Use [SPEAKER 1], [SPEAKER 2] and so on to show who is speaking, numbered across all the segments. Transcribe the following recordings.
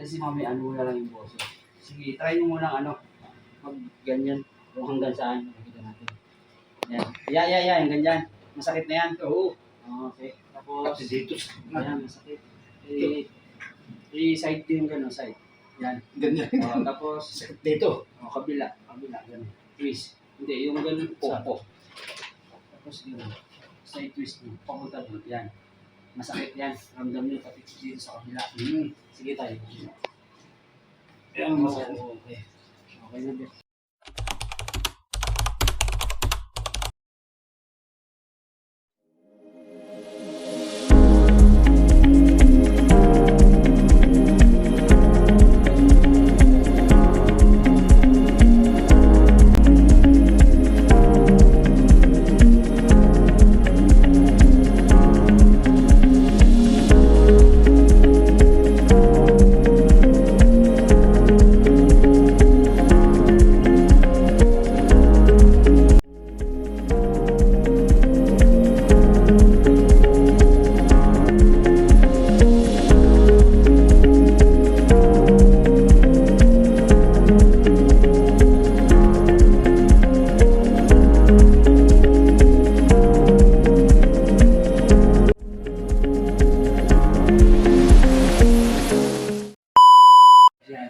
[SPEAKER 1] Kasi mamaya ano mo na lang yung boso. Sige, try mo muna ano, mag ganyan. Kung hanggang saan, makikita natin. Yan. Yan, ganyan. Masakit na yan.
[SPEAKER 2] Oo.
[SPEAKER 1] Okay. Tapos,
[SPEAKER 2] Pati dito.
[SPEAKER 1] yan, masakit. Side din gano'n, side. Yan.
[SPEAKER 2] Ganyan.
[SPEAKER 1] Tapos,
[SPEAKER 2] Sakit dito.
[SPEAKER 1] kabila, gano'n. Twist. Hindi, yung gano'n, popo. Tapos gano'n. Side twist mo. Papunta doon. Yan. Masakit yan. Ramdam nyo pati dito sa kabila. Sige tayo.
[SPEAKER 2] Yan, masakit.
[SPEAKER 1] Okay. Okay na din.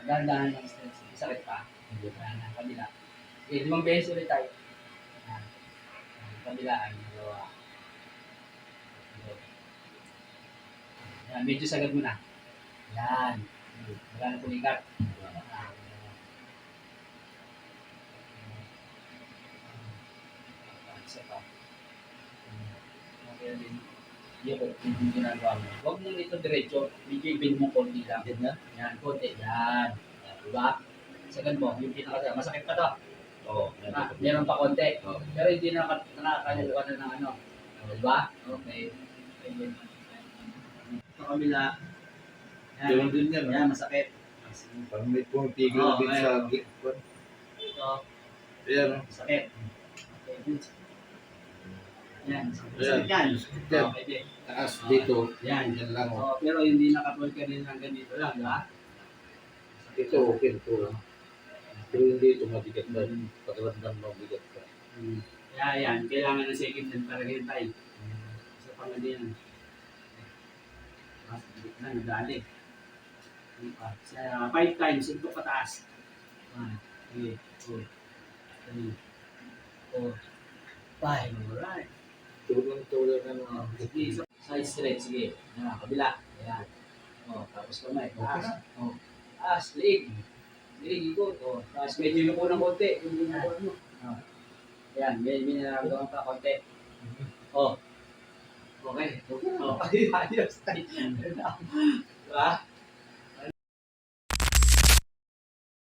[SPEAKER 1] Dahan-dahan lang stress. Sakit pa. Kabila. Okay, 5 beses ulit tayo. Yan. Kabilaan. Dalawa. Yan, medyo sagad mo na. Yan. Wala na pulikat. Isa pa. Okay din. Yung ginagawa mo. Huwag mong ito diretso. Medyo ibin mo konti lang. Yan, konti. Yan. Diba? Sagad mo. Yung pinaka masakit pa to.
[SPEAKER 2] Oo.
[SPEAKER 1] Meron pa konti. Pero hindi na nakakaliwa na ng ano. Diba? Okay. Ito kabila.
[SPEAKER 2] Ganun din yan.
[SPEAKER 1] Yan, masakit.
[SPEAKER 2] Parang may pumipigil
[SPEAKER 1] Oo,
[SPEAKER 2] din sa
[SPEAKER 1] ayun.
[SPEAKER 2] gitwan.
[SPEAKER 1] Ito,
[SPEAKER 2] Ayan.
[SPEAKER 1] masakit. Okay. Yan, masakit
[SPEAKER 2] Ayan.
[SPEAKER 1] yan.
[SPEAKER 2] Yan.
[SPEAKER 1] Okay, di.
[SPEAKER 2] Taas dito.
[SPEAKER 1] Yan.
[SPEAKER 2] Yan lang. Oh.
[SPEAKER 1] Pero hindi nakatulog ka rin lang ganito lang, diba?
[SPEAKER 2] Ito okay ito. Pero hindi ito mabigat na. Pakiramdam mabigat ka.
[SPEAKER 1] Kaya yan, kailangan ng second hand para rin tayo. Sa pangadinan. Na, nadali. 5 times, ito pataas. 1, 2, 3, 4, 5. Alright.
[SPEAKER 2] Tulad ng
[SPEAKER 1] Sige, side stretch, sige. Yan, kabila. Ayan. Tapos kamay. Taas. Taas, leg. Leg, ikot. Tapos medyo yung unang konti. Yan, may nararamdaman pa konti. Okay. Ayos tayo. Diba?